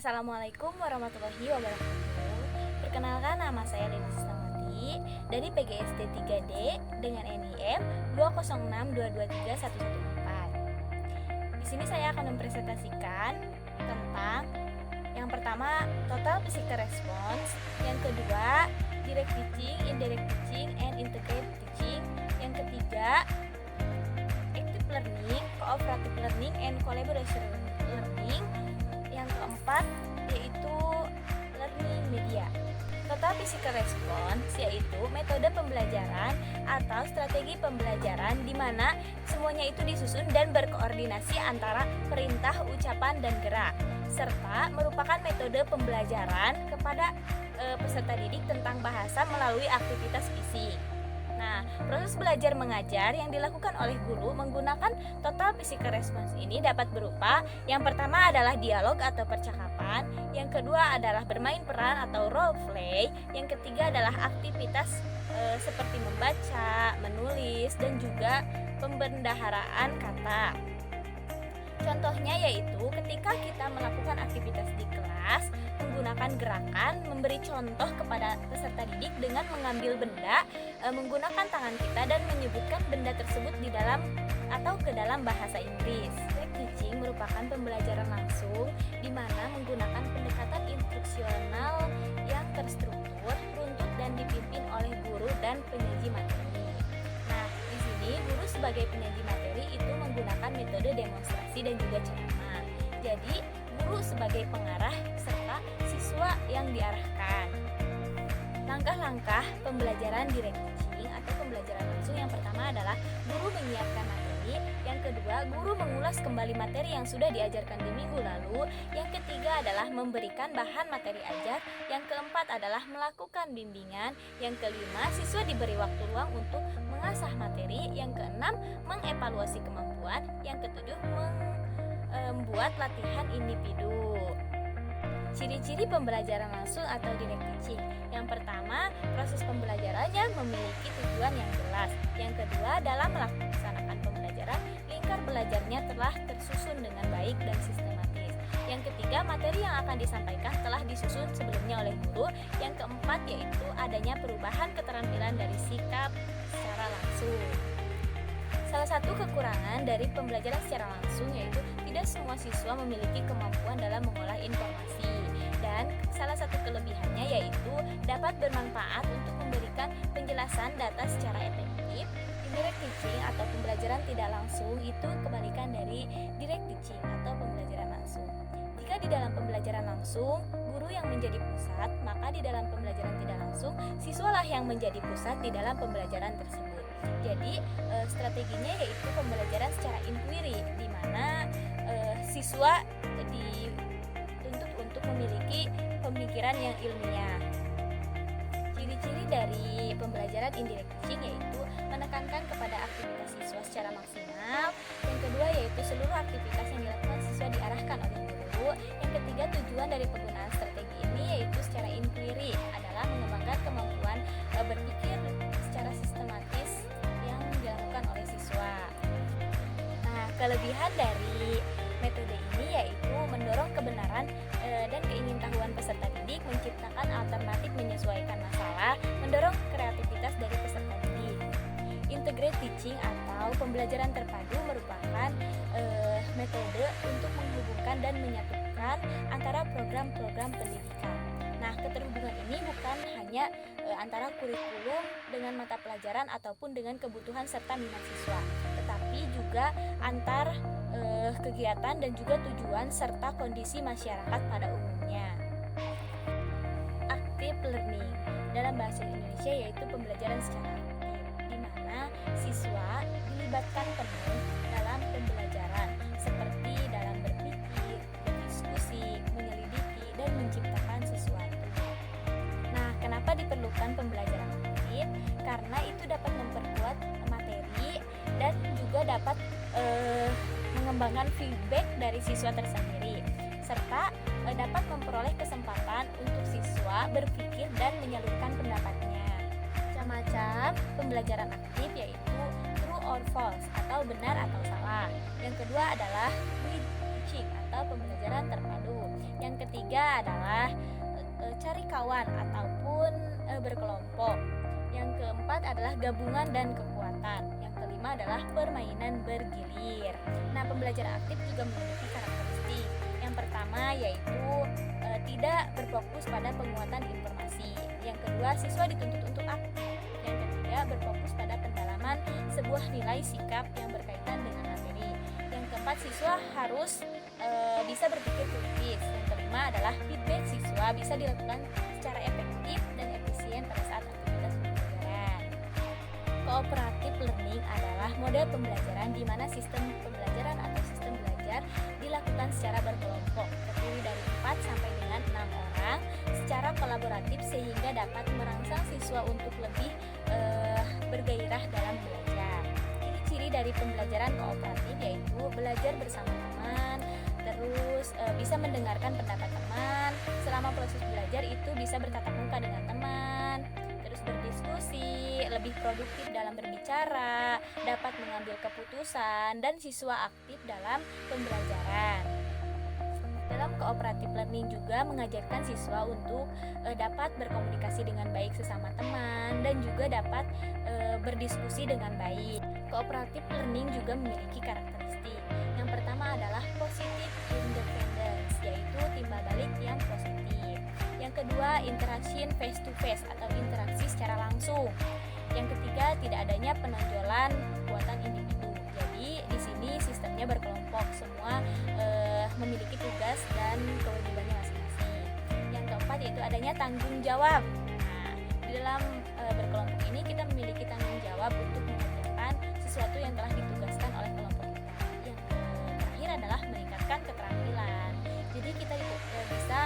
Assalamualaikum warahmatullahi wabarakatuh. Perkenalkan, nama saya Lina Sistamati dari PGSD 3D dengan NIM 206223114. Di sini saya akan mempresentasikan tentang yang pertama, total physical response, yang kedua, direct teaching, indirect teaching, and integrated teaching, yang ketiga, active learning, cooperative learning, and collaboration learning, yang keempat yaitu learning media. Total physical response yaitu metode pembelajaran atau strategi pembelajaran di mana semuanya itu disusun dan berkoordinasi antara perintah, ucapan, dan gerak, serta merupakan metode pembelajaran kepada peserta didik tentang bahasa melalui aktivitas fisik. Nah, proses belajar mengajar yang dilakukan oleh guru menggunakan total physical response ini dapat berupa: yang pertama adalah dialog atau percakapan, yang kedua adalah bermain peran atau role play, yang ketiga adalah aktivitas seperti membaca, menulis, dan juga pembendaharaan kata. Contohnya yaitu ketika kita melakukan aktivitas di kelas menggunakan gerakan, memberi contoh kepada peserta didik dengan mengambil benda, menggunakan tangan kita dan menyebutkan benda tersebut di dalam atau ke dalam bahasa Inggris. Direct teaching merupakan pembelajaran langsung di mana menggunakan pendekatan instruksional yang terstruktur, runtut, dan dipimpin oleh guru dan penyaji materi. Nah, di sini guru sebagai penyaji materi itu menggunakan metode demonstrasi dan juga ceramah. Jadi, guru sebagai pengarah serta siswa yang diarahkan. Langkah-langkah pembelajaran direct teaching atau pembelajaran langsung yang pertama adalah guru menyiapkan materi, yang kedua guru mengulas kembali materi yang sudah diajarkan di minggu lalu, yang ketiga adalah memberikan bahan materi ajar, yang keempat adalah melakukan bimbingan, yang kelima siswa diberi waktu luang untuk mengasah materi, yang keenam mengevaluasi kemampuan, yang ketujuh membuat latihan individu. Ciri-ciri pembelajaran langsung atau direct teaching. Yang pertama, proses pembelajarannya memiliki tujuan yang jelas. Yang kedua, dalam melaksanakan pembelajaran, lingkar belajarnya telah tersusun dengan baik dan sistematis. Yang ketiga, materi yang akan disampaikan telah disusun sebelumnya oleh guru. Yang keempat, yaitu adanya perubahan keterampilan dari sikap secara langsung. Salah satu kekurangan dari pembelajaran secara langsung yaitu tidak semua siswa memiliki kemampuan dalam mengolah informasi, dan salah satu kelebihannya yaitu dapat bermanfaat untuk memberikan penjelasan data secara efektif. Indirect teaching atau pembelajaran tidak langsung itu kebalikan dari direct teaching atau pembelajaran langsung. Jika di dalam pembelajaran langsung guru yang menjadi pusat, maka di dalam pembelajaran tidak langsung siswalah yang menjadi pusat di dalam pembelajaran tersebut. Jadi strateginya yaitu pembelajaran secara inquiry, di mana siswa dituntut untuk memiliki pemikiran yang ilmiah. Ciri-ciri dari pembelajaran indirect teaching yaitu menekankan kepada aktivitas siswa secara maksimal. Yang kedua yaitu seluruh aktivitas yang dilakukan siswa diarahkan oleh guru. Yang ketiga, tujuan dari penggunaan strategi ini yaitu secara inquiry adalah mengembangkan kemampuan berpikir secara sistematis yang dilakukan oleh siswa. Nah, kelebihan dari metode ini yaitu mendorong kebenaran dan keingintahuan peserta didik, menciptakan alternatif menyesuaikan masalah, mendorong kreativitas dari peserta didik. Integrated teaching atau pembelajaran terpadu merupakan metode untuk menghubungkan dan menyatukan antara program-program pendidikan. Nah, keterhubungan ini bukan hanya antara kurikulum dengan mata pelajaran ataupun dengan kebutuhan serta minat siswa, tetapi juga antar kegiatan dan juga tujuan serta kondisi masyarakat pada umumnya. Active learning dalam bahasa Indonesia yaitu pembelajaran secara aktif, di mana siswa dilibatkan penuh dalam pembelajaran seperti dalam berpikir, berdiskusi, menyelidiki, dan menciptakan sesuatu. Nah, kenapa diperlukan pembelajaran aktif? Karena itu dapat memperkuat materi dan juga dapat mengembangkan feedback dari siswa tersendiri, serta dapat memperoleh kesempatan untuk siswa berpikir dan menyalurkan pendapatnya. Macam-macam pembelajaran aktif yaitu true or false atau benar atau salah. Yang kedua adalah with teaching atau pembelajaran terpadu. Yang ketiga adalah cari kawan ataupun berkelompok. Yang keempat adalah gabungan dan kekuatan. Yang kelima adalah permainan bergilir. Nah, pembelajaran aktif juga memiliki karakteristik. Yang pertama yaitu tidak berfokus pada penguatan informasi. Yang kedua, siswa dituntut untuk aktif. Yang ketiga, berfokus pada pendalaman sebuah nilai sikap yang berkaitan dengan materi. Yang keempat, siswa harus bisa berpikir kritis. Yang kelima adalah feedback siswa bisa dilakukan secara efektif dan efisien pada saat aktivitas pembelajaran. Cooperative learning adalah model pembelajaran di mana sistem pembelajaran atau sistem belajar dilakukan secara berkelompok, terdiri dari 4 sampai dengan 6 orang secara kolaboratif sehingga dapat merangsang siswa untuk lebih bergairah dalam belajar. Ciri-ciri dari pembelajaran kooperatif yaitu belajar bersama teman, terus bisa mendengarkan pendapat teman, selama proses belajar itu bisa bertatap muka dengan teman, terus berdiskusi, lebih produktif dalam berbicara, dapat mengambil keputusan, dan siswa aktif dalam pembelajaran. Dalam cooperative learning juga mengajarkan siswa untuk dapat berkomunikasi dengan baik sesama teman dan juga dapat berdiskusi dengan baik. Cooperative learning juga memiliki karakteristik. Yang pertama adalah positive independence, yaitu timbal balik yang positif. Yang kedua, interaction face to face atau interaksi secara langsung. Yang ketiga, tidak adanya penonjolan buatan individu. Jadi di sini sistemnya berkelompok, semua memiliki tugas dan kewajibannya masing-masing. Yang keempat yaitu adanya tanggung jawab. Nah, di dalam berkelompok ini kita memiliki tanggung jawab untuk mengerjakan sesuatu yang telah ditugaskan oleh kelompok kita. Yang terakhir adalah meningkatkan keterampilan. Jadi kita bisa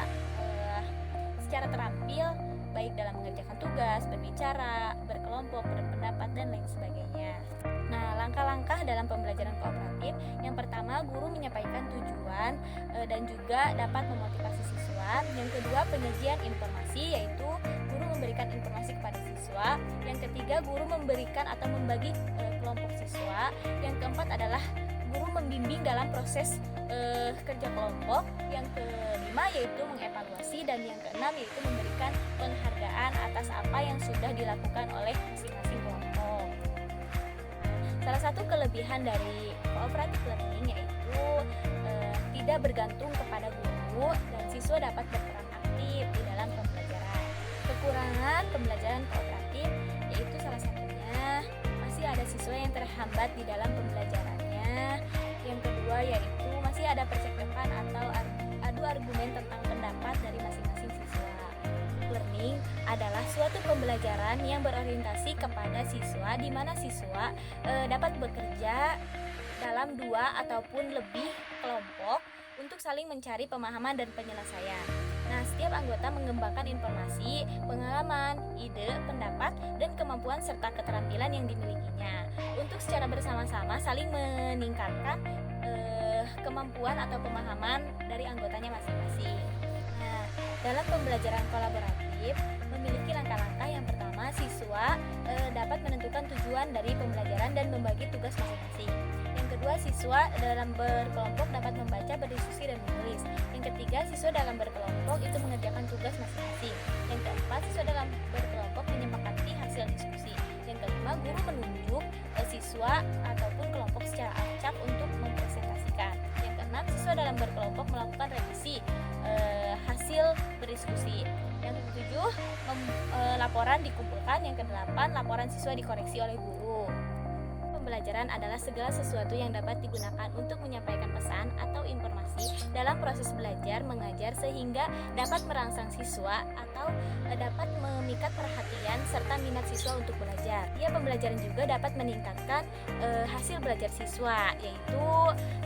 secara terampil baik dalam mengerjakan tugas, berbicara, berkelompok, berpendapat, dan lain sebagainya. Nah, langkah-langkah dalam pembelajaran kooperatif, yang pertama guru menyampaikan tujuan dan juga dapat memotivasi siswa. Yang kedua, penyajian informasi, yaitu guru memberikan informasi kepada siswa. Yang ketiga, guru memberikan atau membagi kelompok siswa. Yang keempat adalah guru membimbing dalam proses kerja kelompok. Yang kelima yaitu mengevaluasi, dan yang keenam yaitu memberikan penghargaan atas apa yang sudah dilakukan oleh masing-masing kelompok. Salah satu kelebihan dari cooperative learning yaitu tidak bergantung kepada guru dan siswa dapat berperan aktif di dalam pembelajaran. Kekurangan pembelajaran kooperatif yaitu salah satunya masih ada siswa yang terhambat di dalam pembelajarannya. Yang kedua yaitu masih ada percakapan atau adu argumen tentang pendapat dari masing-masing siswa. Learning adalah suatu pembelajaran yang berorientasi kepada siswa, di mana siswa dapat bekerja dalam 2 ataupun lebih kelompok untuk saling mencari pemahaman dan penyelesaian. Nah, setiap anggota mengembangkan informasi, pengalaman, ide, pendapat, dan kemampuan serta keterampilan yang dimilikinya untuk secara bersama-sama saling meningkatkan kemampuan atau pemahaman dari anggotanya masing-masing. Nah, dalam pembelajaran kolaboratif memiliki langkah-langkah. Yang pertama, siswa dapat menentukan tujuan dari pembelajaran dan membagi tugas masing-masing. Yang kedua, siswa dalam berkelompok dapat membaca, berdiskusi, dan menulis. Yang ketiga, siswa dalam berkelompok itu mengerjakan tugas masing-masing. Yang keempat, siswa dalam berkelompok menyepakati hasil diskusi. Yang kelima, guru menunjuk siswa ataupun kelompok secara acak untuk mempresentasikan. Yang keenam, siswa dalam berkelompok melakukan revisi hasil berdiskusi. Yang ketujuh, laporan dikumpulkan. Yang kedelapan, laporan siswa dikoreksi oleh guru. Pembelajaran adalah segala sesuatu yang dapat digunakan untuk menyampaikan pesan atau informasi dalam proses belajar mengajar sehingga dapat merangsang siswa atau dapat memikat perhatian serta minat siswa untuk belajar. Pembelajaran juga dapat meningkatkan hasil belajar siswa, yaitu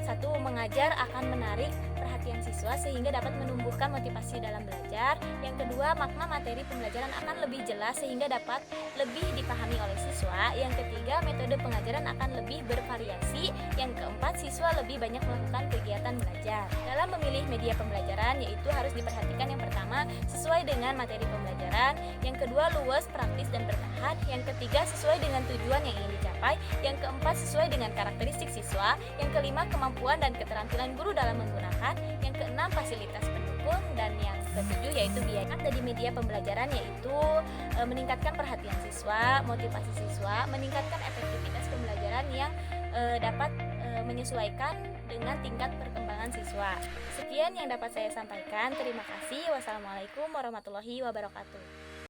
satu, mengajar akan menarik perhatian siswa sehingga dapat menumbuhkan motivasi dalam belajar. Yang kedua, makna materi pembelajaran akan lebih jelas sehingga dapat lebih dipahami oleh siswa. Yang ketiga, metode pengajaran akan lebih bervariasi. Yang keempat, siswa lebih banyak melakukan kegiatan belajar. Dalam memilih media pembelajaran yaitu harus diperhatikan yang pertama, sesuai dengan materi pembelajaran. Yang kedua, luas, praktis, dan bertahan. Yang ketiga, sesuai dengan tujuan yang ingin dicapai. Yang keempat, sesuai dengan karakteristik siswa. Yang kelima, kemampuan dan keterampilan guru dalam menggunakan. Yang keenam, fasilitas pendukung. kurikulum, dan yang ketujuh yaitu biaya dari media pembelajaran, yaitu meningkatkan perhatian siswa, motivasi siswa, meningkatkan efektivitas pembelajaran yang dapat menyesuaikan dengan tingkat perkembangan siswa. Sekian yang dapat saya sampaikan. Terima kasih. Wassalamualaikum warahmatullahi wabarakatuh.